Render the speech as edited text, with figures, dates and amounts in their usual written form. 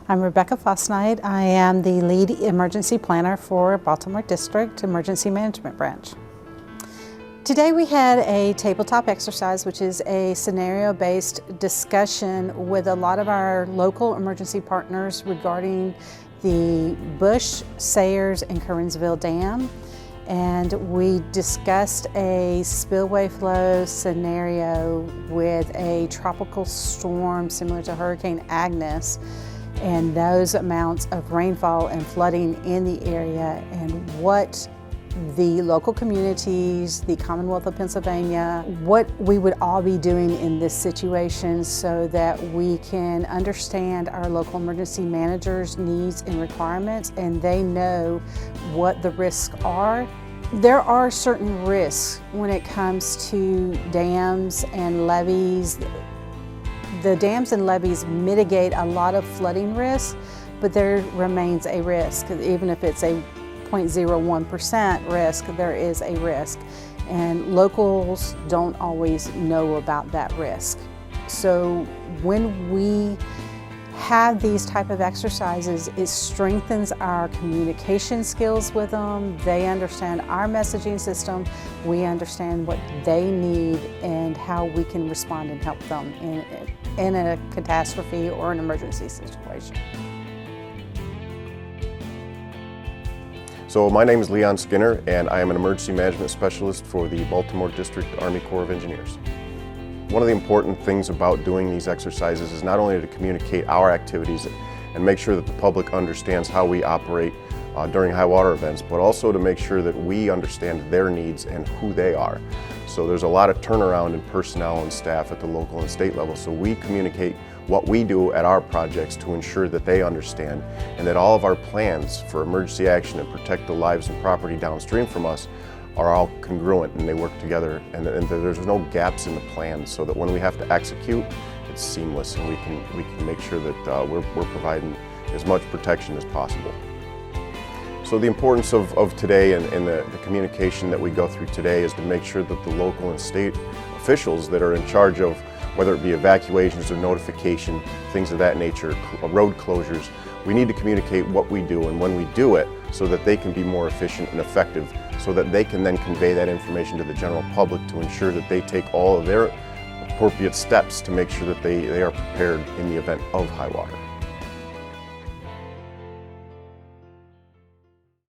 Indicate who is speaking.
Speaker 1: I'm Rebecca Fosnight. I am the lead emergency planner for Baltimore District Emergency Management Branch. Today we had a tabletop exercise, which is a scenario-based discussion with a lot of our local emergency partners regarding the Bush, Sayers, and Kerensville Dam. And we discussed a spillway flow scenario with a tropical storm similar to Hurricane Agnes, and those amounts of rainfall and flooding in the area, and what the local communities, the Commonwealth of Pennsylvania, what we would all be doing in this situation so that we can understand our local emergency managers' needs and requirements, and they know what the risks are. There are certain risks when it comes to dams and levees. The dams and levees mitigate a lot of flooding risk, but there remains a risk. Even if it's a 0.01% risk, there is a risk. And locals don't always know about that risk. So when we have these type of exercises, it strengthens our communication skills with them. They understand our messaging system. We understand what they need and how we can respond and help them in a catastrophe or an emergency situation.
Speaker 2: So my name is Leon Skinner, and I am an emergency management specialist for the Baltimore District Army Corps of Engineers. One of the important things about doing these exercises is not only to communicate our activities and make sure that the public understands how we operate during high water events, but also to make sure that we understand their needs and who they are. So there's a lot of turnaround in personnel and staff at the local and state level, so we communicate what we do at our projects to ensure that they understand, and that all of our plans for emergency action and protect the lives and property downstream from us are all congruent and they work together, and there's no gaps in the plan, so that when we have to execute, it's seamless, and we can make sure that we're providing as much protection as possible. So the importance of today and the communication that we go through today is to make sure that the local and state officials that are in charge of, whether it be evacuations or notification, things of that nature, road closures, we need to communicate what we do and when we do it so that they can be more efficient and effective, so that they can then convey that information to the general public to ensure that they take all of their appropriate steps to make sure that they are prepared in the event of high water.